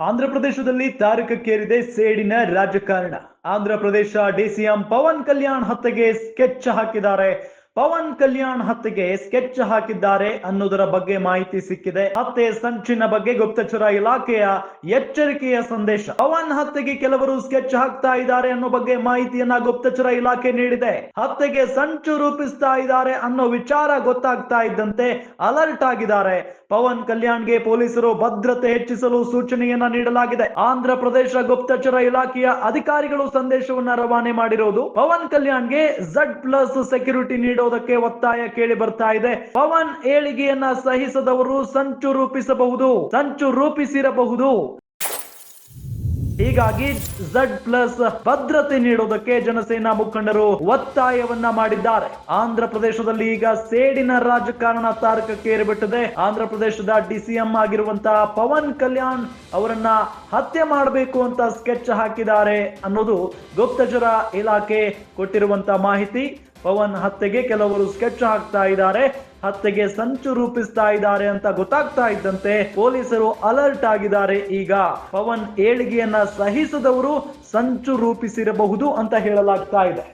ಆಂಧ್ರ ಪ್ರದೇಶದಲ್ಲಿ ತಾರಕಕ್ಕೇರಿದೆ ಸೇಡಿನ ರಾಜಕಾರಣ. ಆಂಧ್ರ ಪ್ರದೇಶ ಡಿಸಿಎಂ ಪವನ್ ಕಲ್ಯಾಣ್ ಹತ್ಯೆಗೆ ಸ್ಕೆಚ್ ಹಾಕಿದ್ದಾರೆ. ಪವನ್ ಕಲ್ಯಾಣ್ ಹತ್ಯೆಗೆ ಸ್ಕೆಚ್ ಹಾಕಿದ್ದಾರೆ ಅನ್ನೋದರ ಬಗ್ಗೆ ಮಾಹಿತಿ ಸಿಕ್ಕಿದೆ. ಹತ್ಯೆ ಸಂಚಿನ ಬಗ್ಗೆ ಗುಪ್ತಚರ ಇಲಾಖೆಯ ಎಚ್ಚರಿಕೆಯ ಸಂದೇಶ. ಪವನ್ ಹತ್ಯೆಗೆ ಕೆಲವರು ಸ್ಕೆಚ್ ಹಾಕ್ತಾ ಇದ್ದಾರೆ ಅನ್ನೋ ಬಗ್ಗೆ ಮಾಹಿತಿಯನ್ನ ಗುಪ್ತಚರ ಇಲಾಖೆ ನೀಡಿದೆ. ಹತ್ಯೆಗೆ ಸಂಚು ರೂಪಿಸ್ತಾ ಇದ್ದಾರೆ ಅನ್ನೋ ವಿಚಾರ ಗೊತ್ತಾಗ್ತಾ ಇದ್ದಂತೆ ಅಲರ್ಟ್ ಆಗಿದ್ದಾರೆ. ಪವನ್ ಕಲ್ಯಾಣ್ಗೆ ಪೊಲೀಸರು ಭದ್ರತೆ ಹೆಚ್ಚಿಸಲು ಸೂಚನೆಯನ್ನ ನೀಡಲಾಗಿದೆ. ಆಂಧ್ರ ಪ್ರದೇಶ ಗುಪ್ತಚರ ಇಲಾಖೆಯ ಅಧಿಕಾರಿಗಳು ಸಂದೇಶವನ್ನ ರವಾನೆ ಮಾಡಿರೋದು. ಪವನ್ ಕಲ್ಯಾಣ್ಗೆ Z+ ಸೆಕ್ಯೂರಿಟಿ ನೀಡೋದಕ್ಕೆ ಒತ್ತಾಯ ಕೇಳಿ ಬರ್ತಾ ಇದೆ. ಪವನ್ ಏಳಿಗೆಯನ್ನ ಸಹಿಸದವರು ಸಂಚು ರೂಪಿಸಿರಬಹುದು. ಹೀಗಾಗಿ Z+ ಭದ್ರತೆ ನೀಡೋದಕ್ಕೆ ಜನಸೇನಾ ಮುಖಂಡರು ಒತ್ತಾಯವನ್ನ ಮಾಡಿದ್ದಾರೆ. ಆಂಧ್ರ ಪ್ರದೇಶದಲ್ಲಿ ಈಗ ಸೇಡಿನ ರಾಜಕಾರಣ ತಾರಕಕ್ಕೇರಿಬಿಟ್ಟಿದೆ. ಆಂಧ್ರ ಪ್ರದೇಶದ ಡಿಸಿಎಂ ಆಗಿರುವಂತಹ ಪವನ್ ಕಲ್ಯಾಣ್ ಅವರನ್ನ ಹತ್ಯೆ ಮಾಡಬೇಕು ಅಂತ ಸ್ಕೆಚ್ ಹಾಕಿದ್ದಾರೆ ಅನ್ನೋದು ಗುಪ್ತಚರ ಇಲಾಖೆ ಕೊಟ್ಟಿರುವಂತಹ ಮಾಹಿತಿ. ಪವನ್ ಹತ್ಯೆಗೆ ಕೆಲವರು ಸ್ಕೆಚ್ ಹಾಕ್ತಾ ಇದ್ದಾರೆ, ಹತ್ಯೆಗೆ ಸಂಚು ರೂಪಿಸ್ತಾ ಇದ್ದಾರೆ ಅಂತ ಗೊತ್ತಾಗ್ತಾ ಇದ್ದಂತೆ ಪೊಲೀಸರು ಅಲರ್ಟ್ ಆಗಿದ್ದಾರೆ. ಈಗ ಪವನ್ ಏಳಿಗೆಯನ್ನ ಸಹಿಸದವರು ಸಂಚು ರೂಪಿಸಿರಬಹುದು ಅಂತ ಹೇಳಲಾಗ್ತಾ ಇದೆ.